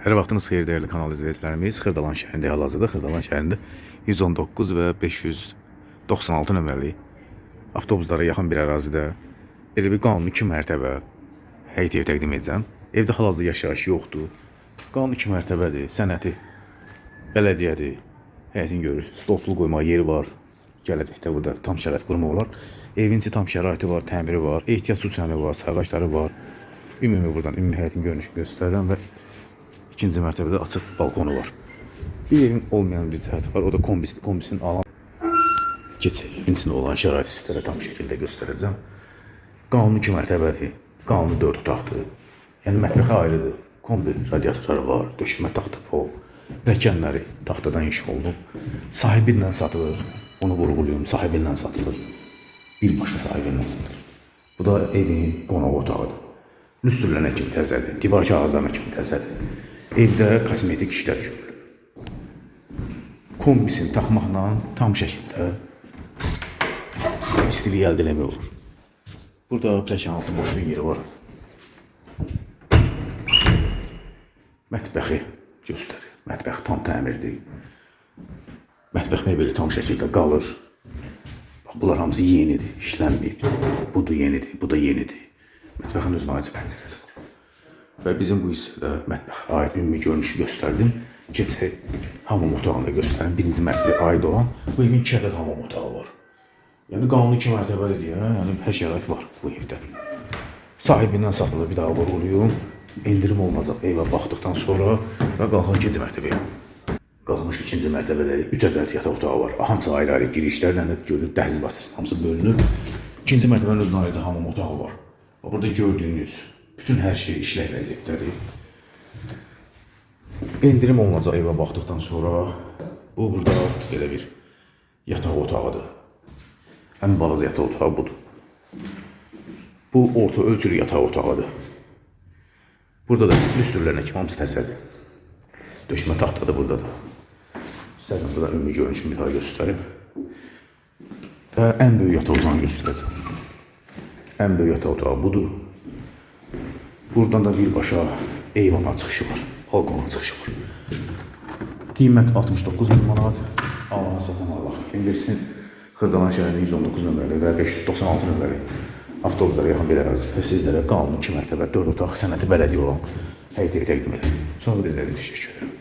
Hər vaxtınız xeyir dəyərli kanal izləyicilərimiz. Xırdalan şəhərində hal-hazırda Xırdalan şəhərində 119 və 596 nömrəli avtobuslara yaxın bir ərazidə belə bir qanuni 2 mərtəbə həyət ev təqdim edəcəm. Evdə hal-hazırda yaşayış yoxdur. Qanuni 2 mərtəbədir, sənəti bələdiyyədir. Həyətin görürsünüz, stolsul qoyma yeri var. Gələcəkdə burada tam şərait qurmaq olar. Evin içi tam şəraiti var, təmiri var, ehtiyac su çəni var, sayğaçları var. Ümumi buradan ümumi həyətin görünüşünü göstərirəm və ikinci mərtəbədə açıq balkonu var. Bir evin olmayan bir cəhəti var, o da kombisinin alan keçək evin içində olan şəraiti sizlərə tam şəkildə göstərəcəm. Qanuni 2 mərtəbədir, qanuni 4 otaqdır. Yəni mətbəxə ayrıdır, kombi radiatorları var, döşəmə taxta pol, pilləkənləri taxtadan iş olunub. Sahibindən satılır, onu vurğulayım, sahibindən satılır. Birbaşa sahibindən satılır. Bu da evin qonaq otağıdır. Lüstrlənə kimi təzədir, divar kağızlarına kimi təzədir. Evdə kosmetik işlər görülür. Kombisini taxmaqla tam şəkildə istiliyi əldə eləmək olur. Burada pilləkən altı boşluq yeri var. Mətbəxi göstərir. Mətbəx tam təmirdir. Mətbəx mebeli tam şəkildə qalır. Bax, bunlar hamısı yenidir, işlənməyib. Bu da yenidir, bu da yenidir. Mətbəxin özünə ayrıca pəncərəsi var. Və bizim bu hissədə mətbəxə aid ümumi görünüşü göstərdim. Keçək hamam otağını da göstərim. Birinci mərtəbəyə aid olan bu evin 2 ədəd hamam otağı var. Yəni qanuni 2 mərtəbədir deyə, yəni hər şərait var bu evdə. Sahibindən satılır, bir daha vurğulayım. İndirim olunacaq evə baxdıqdan sonra və qalxır 2-ci mərtəbəyə. Qalxmış 2-ci mərtəbədə 3 ədəd yataq otağı var. Hamısı ayrı-ayrı girişlərlə də görülür, dəhliz vasitəsilə hamısı bölünür. 2-ci mərtəbənin özünə ayrıca hamam otağı var. Burada gördüyünüz bütün hər şey işlək vəziyyətdədir. İndirim olunacaq evə baxdıqdan sonra. Bu burada belə bir yataq otağıdır. Ən balaca yataq otağı budur. Bu orta ölçülü yataq otağıdır. Burada da lüstrlənə kimi hamısı təzədir. Döşəmə taxtadır burada da. İstərəm burada ümumi görünüşümü bir daha göstərim. Və ən böyük yataq otağını göstərəcəm. Ən böyük yataq otağı budur. Buradan da birbaşa eyvana çıxışı var, balkona çıxışı var. Qiymət 69.000 manat. Alana satan Allah xeyir versin. Xırdalan şəhərində 119 nömrəli və 596 nömrəli avtobuslara yaxın bir ərazidə sizlərə qanuni 2 mərtəbə 4 otaq sənəti bələdiyyə olan həyət evi təqdim edir. Sonra bizlərə təşəkkür ederim.